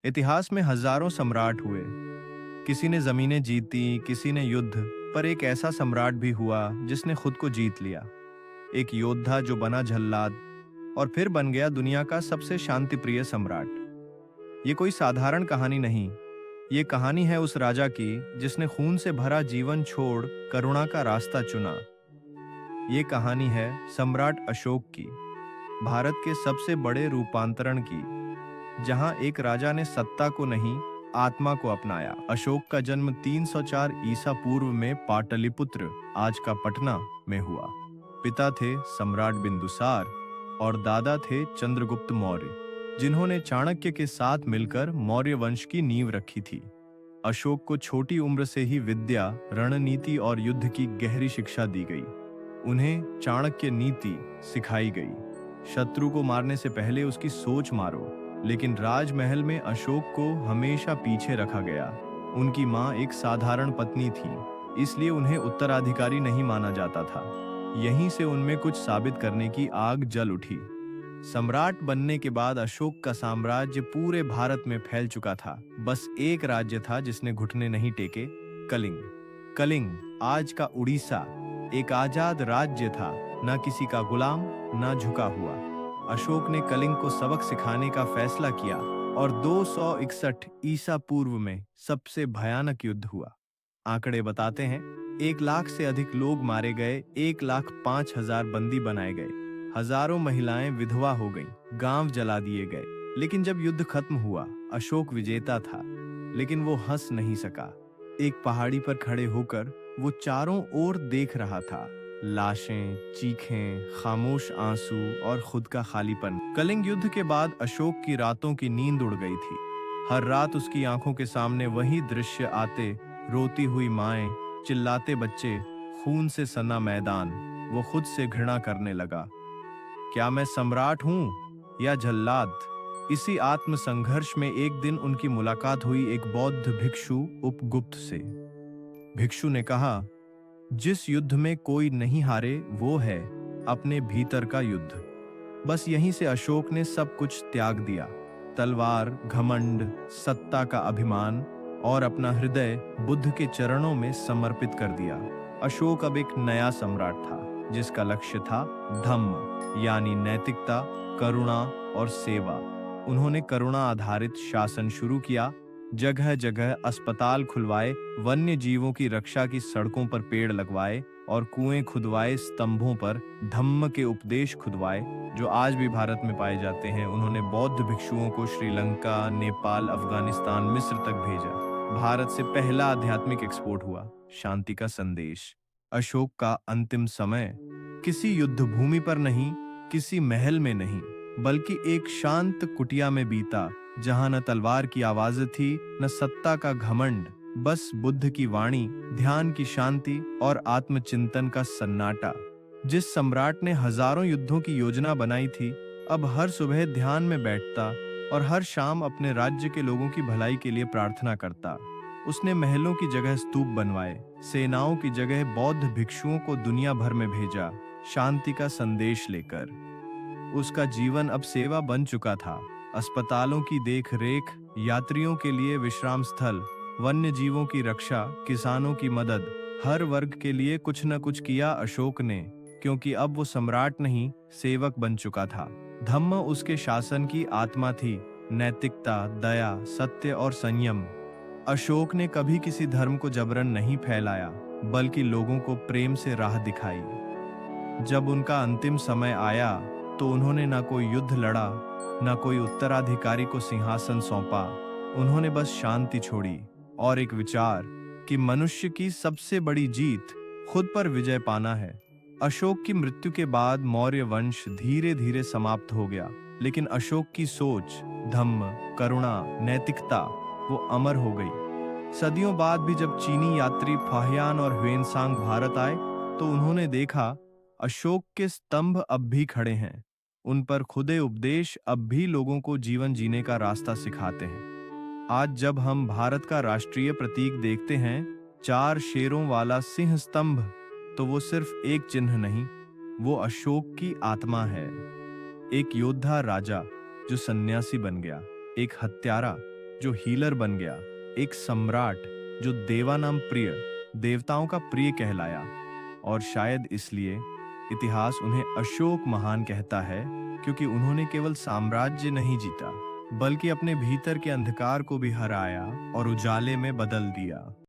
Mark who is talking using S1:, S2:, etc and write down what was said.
S1: इतिहास में हजारों सम्राट हुए। किसी ने जमीनें जीती, किसी ने युद्ध, पर एक ऐसा सम्राट भी हुआ जिसने खुद को जीत लिया। एक योद्धा जो बना जल्लाद और फिर बन गया दुनिया का सबसे शांतिप्रिय सम्राट। ये कोई साधारण कहानी नहीं। ये कहानी है उस राजा की जिसने खून से भरा जीवन छोड़ करुणा का रास्ता चुना। ये कहानी है सम्राट अशोक की, भारत के सबसे बड़े रूपांतरण की, जहां एक राजा ने सत्ता को नहीं, आत्मा को अपनाया। अशोक का जन्म 304 ईसा पूर्व में पाटलिपुत्र, आज का पटना, में हुआ। पिता थे सम्राट बिंदुसार और दादा थे चंद्रगुप्त मौर्य, जिन्होंने चाणक्य के साथ मिलकर मौर्य वंश की नींव रखी थी। अशोक को छोटी उम्र से ही विद्या, रणनीति और युद्ध की गहरी शिक्षा दी गई। उन्हें चाणक्य नीति सिखाई गई। शत्रु को मारने से पहले उसकी सोच मारो। लेकिन राजमहल में अशोक को हमेशा पीछे रखा गया। उनकी मां एक साधारण पत्नी थी, इसलिए उन्हें उत्तराधिकारी नहीं माना जाता था। यहीं से उनमें कुछ साबित करने की आग जल उठी। सम्राट बनने के बाद अशोक का साम्राज्य पूरे भारत में फैल चुका था। बस एक राज्य था जिसने घुटने नहीं टेके, कलिंग। कलिंग, आज का उड़ीसा, एक आजाद राज्य था, न किसी का गुलाम, न झुका हुआ। अशोक ने कलिंग को सबक सिखाने का फैसला किया और 261 ईसा पूर्व में सबसे भयानक युद्ध हुआ। आंकड़े बताते हैं 1 लाख से अधिक लोग मारे गए, 1,05,000 बंदी बनाए गए, हजारों महिलाएं विधवा हो गईं, गांव जला दिए गए। लेकिन जब युद्ध खत्म हुआ, अशोक विजेता था, लेकिन वो हंस नहीं सका। एक पहाड़ी पर खड़े होकर वो चारों ओर देख रहा था। लाशें, चीखें, खामोश आंसू और खुद का खालीपन। कलिंग युद्ध के बाद अशोक की रातों की नींद उड़ गई थी। हर रात उसकी आंखों के सामने वही दृश्य आते, रोती हुई माएं, चिल्लाते बच्चे, खून से सना मैदान। वो खुद से घृणा करने लगा। क्या मैं सम्राट हूं या जल्लाद? इसी आत्म संघर्ष में एक दिन उनकी मुलाकात हुई एक बौद्ध भिक्षु उपगुप्त से। भिक्षु ने कहा, जिस युद्ध में कोई नहीं हारे वो है अपने भीतर का युद्ध। बस यहीं से अशोक ने सब कुछ त्याग दिया। तलवार, घमंड, सत्ता का अभिमान और अपना हृदय बुद्ध के चरणों में समर्पित कर दिया। अशोक अब एक नया सम्राट था, जिसका लक्ष्य था धम्म, यानी नैतिकता, करुणा और सेवा। उन्होंने करुणा आधारित शासन शुरू किया। जगह जगह अस्पताल खुलवाए, वन्य जीवों की रक्षा की सड़कों पर पेड़ लगवाए और कुएं खुदवाए, स्तंभों पर धम्म के उपदेश खुदवाए, जो आज भी भारत में पाए जाते हैं। उन्होंने बौद्ध भिक्षुओं को श्रीलंका, नेपाल, अफगानिस्तान, मिस्र तक भेजा। भारत से पहला आध्यात्मिक एक्सपोर्ट हुआ, शांति का संदेश। अशोक का अंतिम समय किसी युद्ध भूमि पर नहीं, किसी महल में नहीं, बल्कि एक शांत कुटिया में बीता, जहां न तलवार की आवाज थी, न सत्ता का घमंड, बस बुद्ध की वाणी, ध्यान की शांति और आत्मचिंतन का सन्नाटा। जिस सम्राट ने हजारों युद्धों की योजना बनाई थी, अब हर सुबह ध्यान में बैठता और हर शाम अपने राज्य के लोगों की भलाई के लिए प्रार्थना करता। उसने महलों की जगह स्तूप बनवाए, सेनाओं की जगह बौद्ध भिक्षुओं को दुनिया भर में भेजा, शांति का संदेश लेकर। उसका जीवन अब सेवा बन चुका था। अस्पतालों की देख रेख, यात्रियों के लिए विश्राम स्थल, वन्य जीवों की रक्षा, किसानों की मदद, हर वर्ग के लिए कुछ न कुछ किया अशोक ने, क्योंकि अब वो सम्राट नहीं, सेवक बन चुका था। धम्म उसके शासन की आत्मा थी, नैतिकता, दया, सत्य और संयम। अशोक ने कभी किसी धर्म को जबरन नहीं फैलाया, बल्कि लोगों को प्रेम से राह दिखाई। जब उनका अंतिम समय आया, तो उन्होंने ना कोई युद्ध लड़ा, न कोई उत्तराधिकारी को सिंहासन सौंपा। उन्होंने बस शांति छोड़ी और एक विचार कि मनुष्य की सबसे बड़ी जीत खुद पर विजय पाना है। अशोक की मृत्यु के बाद मौर्य वंश धीरे धीरे समाप्त हो गया, लेकिन अशोक की सोच, धम्म, करुणा, नैतिकता, वो अमर हो गई। सदियों बाद भी जब चीनी यात्री फाहियान और ह्वेनसांग भारत आए, तो उन्होंने देखा अशोक के स्तंभ अब भी खड़े हैं। उन पर खुदे उपदेश अब भी लोगों को जीवन जीने का रास्ता सिखाते हैं। आज जब हम भारत का राष्ट्रीय प्रतीक देखते हैं, 4 शेरों वाला सिंह स्तंभ, तो वो सिर्फ एक चिन्ह नहीं, वो अशोक की आत्मा है। एक योद्धा राजा जो सन्यासी बन गया, एक हत्यारा जो हीलर बन गया, एक सम्राट जो देवानाम प्रिय, देवताओं का प्रिय कहलाया। और शायद इसलिए इतिहास उन्हें अशोक महान कहता है, क्योंकि उन्होंने केवल साम्राज्य नहीं जीता, बल्कि अपने भीतर के अंधकार को भी हराया और उजाले में बदल दिया।